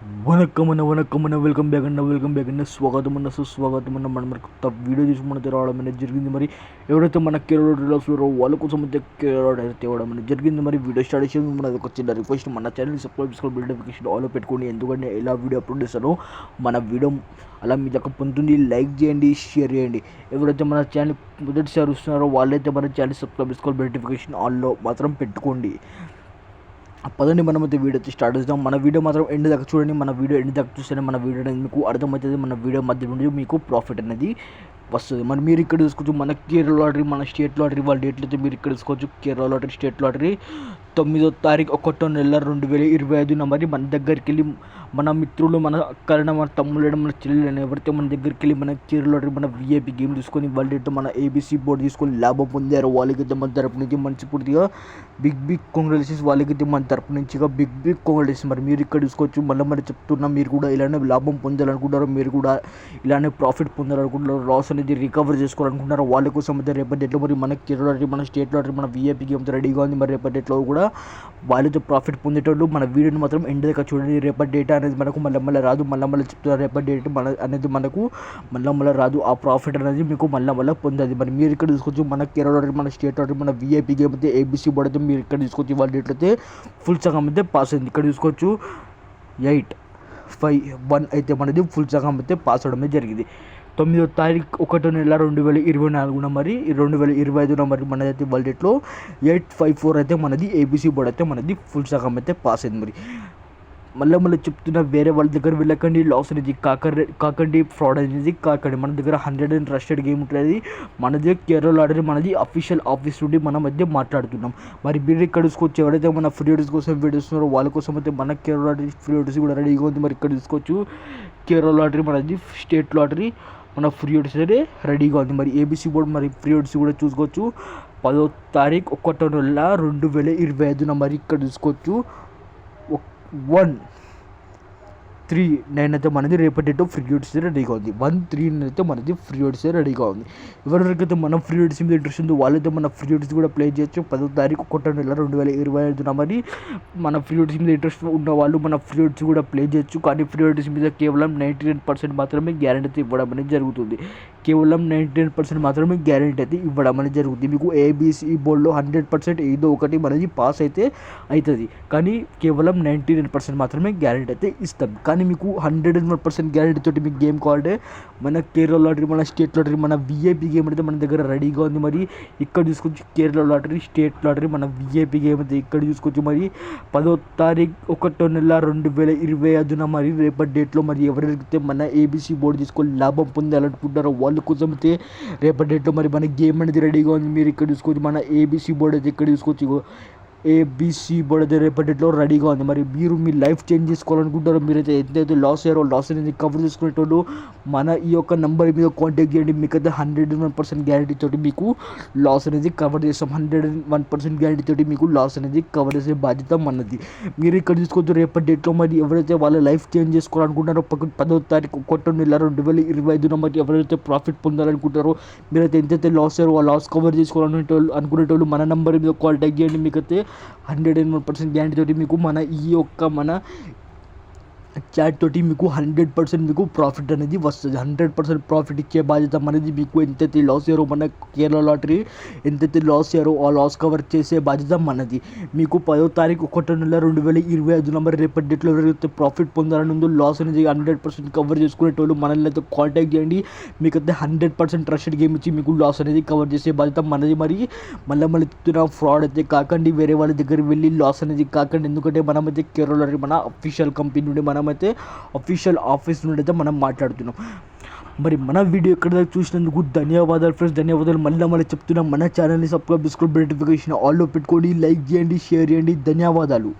వనక్కమన్న welcome back అన్న స్వాగతం సుస్వాగతం మన కొత్త వీడియో తీసి మన రావడం అనేది జరిగింది. మరి ఎవరైతే మన కేరళ రిలాక్స్ వాళ్ళ కోసం అయితే కేరళ తేవడం అనేది జరిగింది. మరి వీడియో స్టార్ట్ చేసి మనది ఒక చిన్న రిక్వెస్ట్, మన ఛానల్ని సబ్స్క్రైబ్ చేసుకోవాలి, నోటిఫికేషన్ ఆల్ పెట్టుకోండి. ఎందుకంటే ఎలా వీడియో అప్లోడ్ చేస్తానో మన వీడియో అలా మీ దగ్గర పొందుతుంది. లైక్ చేయండి, షేర్ చేయండి. ఎవరైతే మన ఛానల్ మొదటిసారి వస్తున్నారో వాళ్ళైతే మన ఛానల్ సబ్స్క్రైబ్ చేసుకోవాలి, నోటిఫికేషన్ ఆల్లో మాత్రం పెట్టుకోండి. పదండి మనమైతే వీడియో అయితే స్టార్ట్ చేద్దాం. మన వీడియో మాత్రం ఎండ్ దాకా చూడండి. మన వీడియో ఎండ్ దాకా చూస్తేనే మన వీడియో అనేది మీకు అర్థమవుతుంది. మన వీడియో మధ్య నుండి మీకు ప్రాఫిట్ అనేది వస్తుంది. మరి మీరు ఇక్కడ చూసుకోవచ్చు, మన కేరళ లాటరీ, మన స్టేట్ లాటరీ వాళ్ళ డేట్లు అయితే మీరు ఇక్కడ చూసుకోవచ్చు. కేరళ లాటరీ, స్టేట్ లాటరీ 9వ తారీఖు 1వ నెల 2025 మరి మన దగ్గరికి వెళ్ళి మన మిత్రులు, మన అక్కలైన, మన తమ్ముళ్ళైన, మన చెల్లెలైన ఎవరైతే మన దగ్గరికి వెళ్ళి మన కేరళ లాటరీ మన విఐపి గేమ్ తీసుకొని వాళ్ళ డేట్ మన ఏబీసీ బోర్డు తీసుకొని లాభం పొందారు. వాళ్ళకైతే మన తరపు నుంచి మనస్ఫూర్తిగా బిగ్ కంగ్రాచులేషన్స్. వాళ్ళకైతే మన తరపు నుంచి బిగ్ కంగ్రాచులేషన్స్. మరి మీరు ఇక్కడ చూసుకోవచ్చు. మళ్ళీ చెప్తున్నా, మీరు కూడా ఇలానే లాభం పొందాలనుకుంటారో, మీరు కూడా ఇలానే ప్రాఫిట్ పొందాలనుకుంటున్నారు, లాస్ అనేది రికవర్ చేసుకోవాలనుకుంటున్నారు, వాళ్ళ కోసం అయితే రేపటి డేట్లో మరి మన కేరళ లాటరీ, మన స్టేట్ లాటరీ, మన విఐపి గేమ్ రెడీగా ఉంది. మరి రేపటి డేట్లో కూడా వాళ్ళతో ప్రాఫిట్ పొందేటోళ్ళు మన వీడియోని మాత్రం ఎండ్ దాకా చూడండి. రేపటి డేటా అనేది మనకు మళ్ళీ రాదు. మళ్ళీ చెప్తున్నారు, రేపటి డేట్ అనేది మనకు మళ్ళీ రాదు. ఆ ప్రాఫిట్ అనేది మీకు మళ్ళీ పొందదు. మరి మీరు ఇక్కడ తీసుకోవచ్చు. మన కేరళ లాటరీ, మన స్టేట్ లాటరీ, మన విఐపి గేమ్ అయితే ఏబీసీ బోర్డు అయితే మీరు ఇక్కడ తీసుకోవచ్చు. వాళ్ళ డేట్ అయితే ఫుల్ సగం అయితే పాస్ అయింది. ఇక్కడ చూసుకోవచ్చు 851 అయితే మనది ఫుల్ సగం అయితే పాస్ అవడమే జరిగింది. 9వ తారీఖు 1వ నెల 2024 మరి 2025 మరి మనదైతే వాళ్ళ డేట్లో 854 అయితే మనది ఏబీసీ బోర్డు అయితే మనది ఫుల్ సగం అయితే పాస్ అయింది. మరి మళ్ళీ చెప్తున్నా, వేరే వాళ్ళ దగ్గర వెళ్ళకండి, లాస్ అనేది కాకండి, ఫ్రాడ్ అనేది కాకండి. మన దగ్గర 100 ట్రస్టెడ్ గేమ్ ఉంటుంది. మనది కేరళ లాటరీ, మనది అఫీషియల్ ఆఫీస్ నుండి మన మధ్య మాట్లాడుతున్నాం. మరి మీరు ఇక్కడ చూసుకోవచ్చు. ఎవరైతే మన ఫ్రీ వీడియోస్ కోసం వీడియోస్తున్నారో వాళ్ళ కోసం అయితే మన కేరళ లాటరీ ఫ్రీ వీడియోస్ కూడా రెడీగా ఉంది. మరి ఇక్కడ చూసుకోవచ్చు. కేరళ లాటరీ, మనది స్టేట్ లాటరీ, మన ఫ్రీ వీడియోస్ అయితే రెడీగా ఉంది. మరి ఏబీసీ బోర్డు మరి ఫ్రీ వీడియోస్ కూడా చూసుకోవచ్చు. 10వ తారీఖు 1వ నెల 2025 మరి ఇక్కడ చూసుకోవచ్చు. 139 అయితే మనది రేపటి డేట్ ఫ్రీ యూడ్స్ రెడీగా ఉంది. 139 అయితే మనది ఫ్రీ యూడ్స్ రెడీగా ఉంది. ఎవరికైతే మన ఫ్రీ యూడ్స్ మీద ఇంట్రెస్ట్ ఉందో వాళ్ళైతే మన ఫ్రీ యూడ్స్ కూడా ప్లే చేయొచ్చు. 10వ తారీఖు 1వ నెల 2025 మరి మన ఫ్రీ యూడ్స్ మీద ఇంట్రెస్ట్ ఉన్న వాళ్ళు మన ఫ్రీ యూడ్స్ కూడా ప్లే చేయొచ్చు. కానీ ఫ్రీ యూడ్స్ మీద కేవలం 99% మాత్రమే గ్యారెంటీ అయితే ఇవ్వడం అనేది జరుగుతుంది. కేవలం 99% మాత్రమే గ్యారెంటీ అయితే ఇవ్వడం అనేది జరుగుతుంది. మీకు ఏబీసీ బోర్డులో 100% ఏదో ఒకటి మనది పాస్ అయితే అవుతుంది. కానీ కేవలం 99% మాత్రమే గ్యారెంటీ అయితే ఇస్తాం. కానీ మీకు 101% గ్యారెంటీ తోటి మీకు గేమ్ కావాలంటే మన కేరళ లాటరీ, మన స్టేట్ లాటరీ, మన విఐపి గేమ్ అయితే మన దగ్గర రెడీగా ఉంది. మరి ఇక్కడ చూసుకోవచ్చు. కేరళ లాటరీ, స్టేట్ లాటరీ, మన విఐపి గేమ్ అయితే ఇక్కడ చూసుకోవచ్చు. మరి 10వ తారీఖు 1వ నెల 2025 మరి రేపటి డేట్లో మరి ఎవరైతే మన ఏబీసీ బోర్డు తీసుకొని లాభం పొందాలనుకుంటారో వాళ్ళ కోసం అయితే రేపటి డేట్లో మరి మన గేమ్ అనేది రెడీగా ఉంది. మీరు ఇక్కడ చూసుకోవచ్చు. మన ఏబీసీ బోర్డు అయితే ఇక్కడ చూసుకోవచ్చు. ఏబీసీ బోర్డు అయితే రేపటి డేట్లో రెడీగా ఉంది. మరి మీరు మీ లైఫ్ చేంజ్ చేసుకోవాలనుకుంటారో, మీరైతే ఎంతైతే లాస్ అయ్యారో లాస్ అనేది కవర్ చేసుకునేటోళ్ళు మన ఈ యొక్క నెంబర్ మీద కాంటాక్ట్ చేయండి. మీకైతే 101% గ్యారెంటీ తోటి మీకు లాస్ అనేది కవర్ చేస్తాం. 101% గ్యారెంటీ తోటి మీకు లాస్ అనేది కవర్ చేసే బాధ్యత మనది. మీరు ఇక్కడ చూసుకోవచ్చు. రేపటి డేట్లో మరి ఎవరైతే వాళ్ళ లైఫ్ చేంజ్ చేసుకోవాలనుకుంటారో 10వ తారీఖు 1వ నెల 2025 మరి ఎవరైతే ప్రాఫిట్ పొందాలనుకుంటారో, మీరైతే ఎంతైతే లాస్ అయ్యారో ఆ లాస్ కవర్ చేసుకోవాలనుకునేటోళ్ళు మన నెంబర్ మీద కాంటాక్ట్ చేయండి. మీకైతే 101% గ్యారెంటీ తోటి మీకు మన ఈ యొక్క మన చాట్ తోటి మీకు 100% మీకు ప్రాఫిట్ అనేది వస్తుంది. 100% ప్రాఫిట్ ఇచ్చే బాధ్యత మనది. మీకు ఎంతైతే లాస్ అయ్యారో మన కేరళ లాటరీ ఎంతైతే లాస్ అయ్యారో ఆ లాస్ కవర్ చేసే బాధ్యత మనది. మీకు 10వ తారీఖు 1వ నెల 2025 మరి రేపటి డేట్లో ఎవరైతే ప్రాఫిట్ పొందాలని ఉందో, లాస్ అనేది 100% కవర్ చేసుకునేటోళ్ళు మనల్ని అయితే కాంటాక్ట్ చేయండి. మీకైతే 100% ట్రస్టెడ్ గేమ్ ఇచ్చి మీకు లాస్ అనేది కవర్ చేసే బాధ్యత మనది. మరి మళ్ళీ చెప్తున్నా, ఫ్రాడ్ అయితే కాకండి, వేరే వాళ్ళ దగ్గర వెళ్ళి లాస్ అనేది కాకండి. ఎందుకంటే మనమైతే కేరళ లాటరీ మన అఫీషియల్ కంపెనీ నుండి మనమైతే అఫీషియల్ ఆఫీస్ నుండి అయితే మనం మాట్లాడుతున్నాం. మరి మన వీడియో ఎక్కడ చూసినందుకు ధన్యవాదాలు ఫ్రెండ్స్, ధన్యవాదాలు. మళ్ళీ చెప్తున్నాం, మన ఛానల్ని సబ్స్క్రైబ్ చేసుకోండి, నోటిఫికేషన్ ఆల్లో పెట్టుకోండి, లైక్ చేయండి, షేర్ చేయండి. ధన్యవాదాలు.